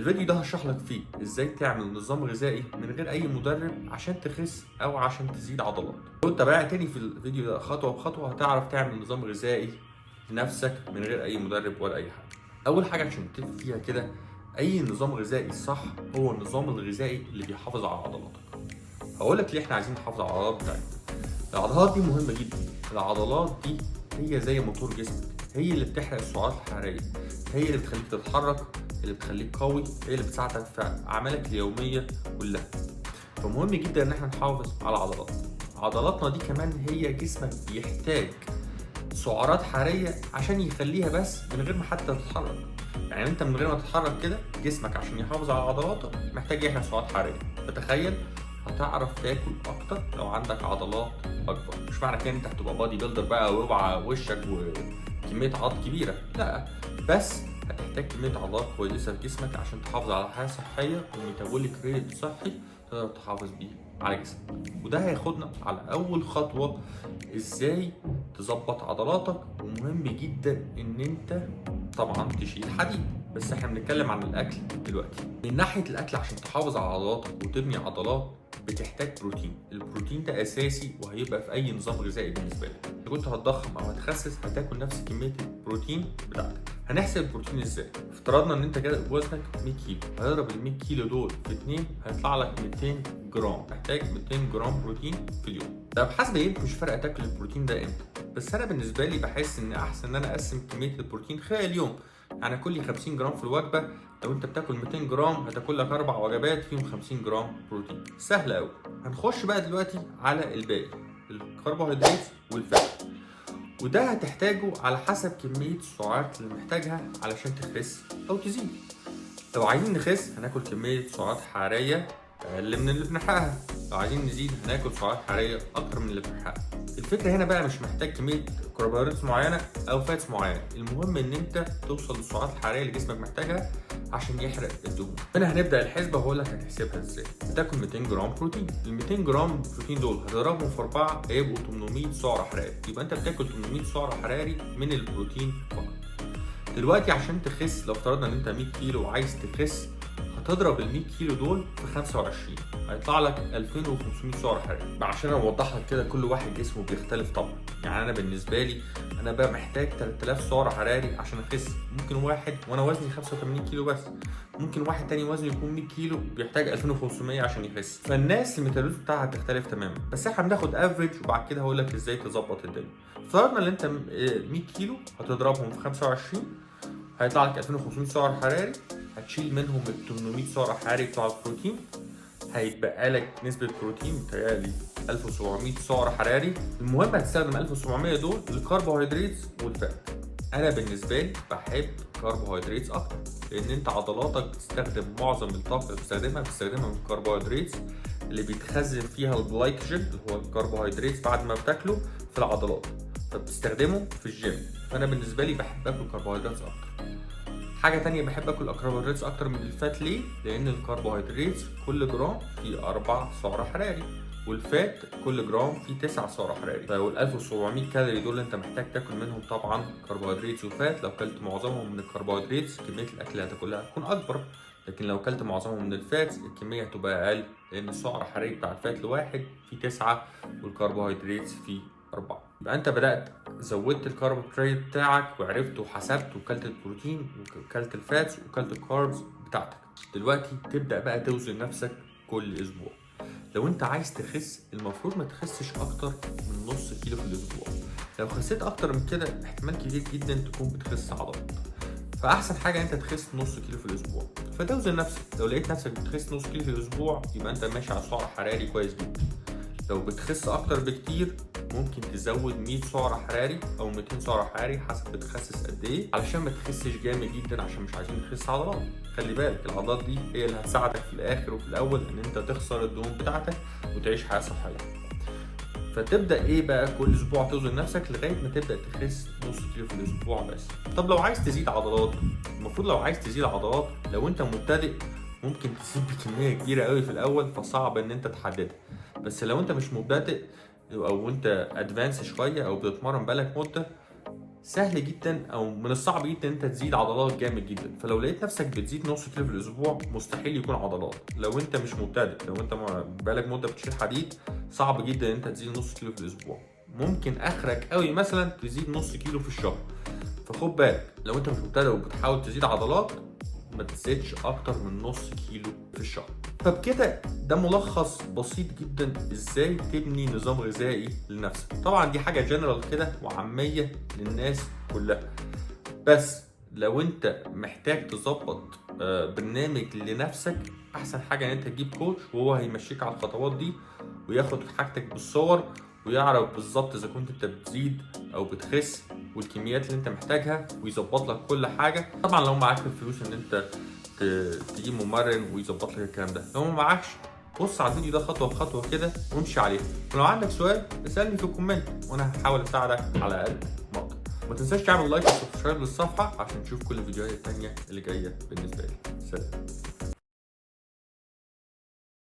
الفيديو ده هشرح لك فيه ازاي تعمل نظام غذائي من غير اي مدرب عشان تخس او عشان تزيد عضلات. لو انت بقى تاني في الفيديو ده خطوه بخطوه هتعرف تعمل نظام غذائي لنفسك من غير اي مدرب ولا اي حاجه. اول حاجه عشان نتفق فيها كده، اي نظام غذائي صح هو النظام الغذائي اللي بيحافظ على عضلاتك. هقول لك ليه احنا عايزين نحافظ على العضلات بتاعتنا. العضلات دي مهمه جدا. العضلات دي هي زي موتور جسمك، هي اللي بتحرق السعرات الحراريه، هي اللي بتخليك تتحرك، اللي بتخليك قوي، هي اللي بتساعدك في اعمالك اليوميه كلها. فمهم جدا ان احنا نحافظ على عضلاتنا دي. كمان هي جسمك بيحتاج سعرات حراريه عشان يخليها بس من غير ما حتى تتحرك. يعني انت من غير ما تتحرك كده جسمك عشان يحافظ على عضلاته محتاج يحرق سعرات حراريه. فتخيل هتعرف تاكل اكتر لو عندك عضلات اكبر. مش معنى كده انت هتبقى بادي بيلدر بقى ويوعى وشك وكميه عضلات كبيره، لا، بس هتحتاج كميه عضلات كويسه في جسمك عشان تحافظ على حياه صحيه وميتابوليك ريت صحي تقدر تحافظ بيه على جسمك. وده هياخدنا على اول خطوه، ازاي تظبط عضلاتك. ومهم جدا ان انت طبعا تشيل حديد، بس احنا بنتكلم عن الاكل دلوقتي. من ناحيه الاكل عشان تحافظ على عضلاتك وتبني عضلات بتحتاج بروتين. البروتين ده اساسي وهيبقى في اي نظام غذائي بالنسبه لك. لو كنت هتضخم او هتخسس هتاكل نفس كميه البروتين بتاعتك. هنحسب البروتين ازاي؟ افترضنا ان انت كده وزنك 100 كيلو، هتضرب ال 100 كيلو دول في 2 هيطلع لك 200 جرام. محتاج 200 جرام بروتين في اليوم. ده بحسب ايه، مش فارقه تاكل البروتين ده امتى، بس انا بالنسبه لي بحس ان احسن ان انا اقسم كميه البروتين خلال اليوم. يعني كل 50 جرام في الوجبه. لو انت بتاكل 200 جرام هتاكل لك 4 وجبات فيهم 50 جرام بروتين. سهل قوي. هنخش بقى دلوقتي على الباقي، الكربوهيدرات والفات، وده هتحتاجه على حسب كمية السعرات اللي محتاجها علشان تخس أو تزيد. لو عايزين نخس هناكل كمية سعرات حرارية أقل من اللي بنحرقها، لو عايزين نزيد هناكل سعرات حرارية أكتر من اللي بنحرقها. الفكرة هنا بقى مش محتاج كمية كربوهيدرات معينة أو فاتس معينة، المهم إن أنت توصل للسعرات الحرارية اللي جسمك محتاجها عشان يحرق الدهون. هنا هنبدأ الحسبة وهقول لك هتحسبها ازاي. هتاكل 200 جرام بروتين، ال 200 جرام بروتين دول هتضربهم في 4 هيبقوا 800 سعر حراري، يبقى أنت بتاكل 800 سعر حراري من البروتين فقط. دلوقتي عشان تخس، لو افترضنا ان انت 100 كيلو وعايز تخس، هتضرب ال 100 كيلو دول في 25 هيطلع لك 2500 سعر حراري. عشان اوضح لك كده، كل واحد جسمه بيختلف طبعا. يعني انا بالنسبه لي انا بقى محتاج 3000 سعر حراري عشان اخس. ممكن واحد وانا وزني 85 كيلو بس، ممكن واحد تاني وزنه يكون 100 كيلو بيحتاج 2500 عشان يخس. فالناس الميتابوليزم بتاعها هتختلف تماما، بس احنا بناخد افريج وبعد كده هقول لك ازاي تظبط الدنيا. افترضنا ان انت 100 كيلو هتضربهم في 25 هيطلع لك 2500 سعر حراري. هتشيل منهم ال 800 سعر حراري بتوع البروتين، هيتبقى لك نسبة بروتين متهيألي 1700 سعر حراري. المهم هتستخدم 1700 دول للكربوهيدرات والفات. أنا بالنسبة لي بحب كربوهيدرات أكتر، لأن أنت عضلاتك بتستخدم معظم الطاقة اللي بتستخدمها من الكربوهيدرات اللي بيتخزن فيها الجلايكوجين اللي هو الكربوهيدرات بعد ما بتاكله في العضلات، فبتستخدمه في الجيم. فأنا بالنسبة لي بحب آكل كربوهيدرات أكتر. حاجة تانية بحب اكل الكربوهيدرات اكتر من الفات. ليه؟ لان الكربوهيدرات كل جرام فيه 4 سعر حراري، والفات كل جرام فيه 9 سعر حراري. فال 1700 كالوري دول انت محتاج تاكل منهم طبعا كربوهيدرات وفات. لو كلت معظمهم من الكربوهيدرات كمية الاكل اللي هتاكلها هتكون اكبر، لكن لو كلت معظمهم من الفات الكمية هتبقى اقل، لان السعر الحراري بتاع الفات الواحد فيه 9 والكربوهيدرات فيه 4. يبقى انت بدأت زودت الكربوهيدرات بتاعك وعرفت وحسبت وكلت البروتين وكلت الفاتس وكلت الكاربز بتاعتك. دلوقتي تبدأ بقى توزن نفسك كل اسبوع. لو انت عايز تخس المفروض ما تخسش اكتر من نص كيلو في الاسبوع. لو خسيت اكتر من كده احتمال كبير جدا تكون بتخس عضلات. فاحسن حاجه انت تخس نص كيلو في الاسبوع. فتوزن نفسك، لو لقيت نفسك بتخس نص كيلو في الاسبوع يبقى انت ماشي على سعر حراري كويس جدا. لو بتخس اكتر بكتير ممكن تزود 100 سعر حراري او 200 سعر حراري حسب بتخسس قد ايه، علشان ما تخسش جامد جدا، عشان مش عايزين نخس عضلات. خلي بالك العضلات دي هي اللي هتساعدك في الاخر وفي الاول ان انت تخسر الدهون بتاعتك وتعيش حياه صحيه. فتبدا ايه بقى، كل اسبوع توزن نفسك لغايه ما تبدا تخس نص كيلو في الاسبوع بس. طب لو عايز تزيد عضلات، المفروض لو عايز تزيد عضلات لو انت مبتدئ ممكن تزيد بكميه كبيره قوي في الاول، فصعب ان انت تحددها. بس لو انت مش مبتدئ او انت ادفانس شويه او بتتمرن بقالك مده، سهل جدا او من الصعب جدا ان انت تزيد عضلات جامد جدا. فلو لقيت نفسك بتزيد نص كيلو في الاسبوع مستحيل يكون عضلات. لو انت مش مبتدئ، لو انت بقالك مده بتشيل حديد، صعب جدا ان انت تزيد نص كيلو في الاسبوع. ممكن اخرك قوي مثلا تزيد نص كيلو في الشهر. فخد بالك لو انت مش مبتدئ وبتحاول تزيد عضلات، ما تزيدش اكتر من نص كيلو في الشهر. فبكده ده ملخص بسيط جدا ازاي تبني نظام غذائي لنفسك. طبعا دي حاجه جنرال كده وعاميه للناس كلها، بس لو انت محتاج تظبط برنامج لنفسك، احسن حاجه ان انت تجيب كوتش وهو هيمشيك على الخطوات دي وياخد حاجتك بالصور ويعرف بالظبط اذا كنت انت بتزيد او بتخس والكميات اللي انت محتاجها ويظبط لك كل حاجه. طبعا لو معاك الفلوس ان انت تجيب ممرن ويظبط لك الكلام ده. لو ما معكش، بص على الفيديو ده خطوه بخطوه كده وامشي عليه. ولو عندك سؤال اسالني في الكومنت وانا هحاول اساعدك على قد ما اقدر. ما تنساش تعمل لايك وسبسكرايب للصفحه عشان تشوف كل الفيديوهات التانيه اللي جايه بالنسبه لي. سلام.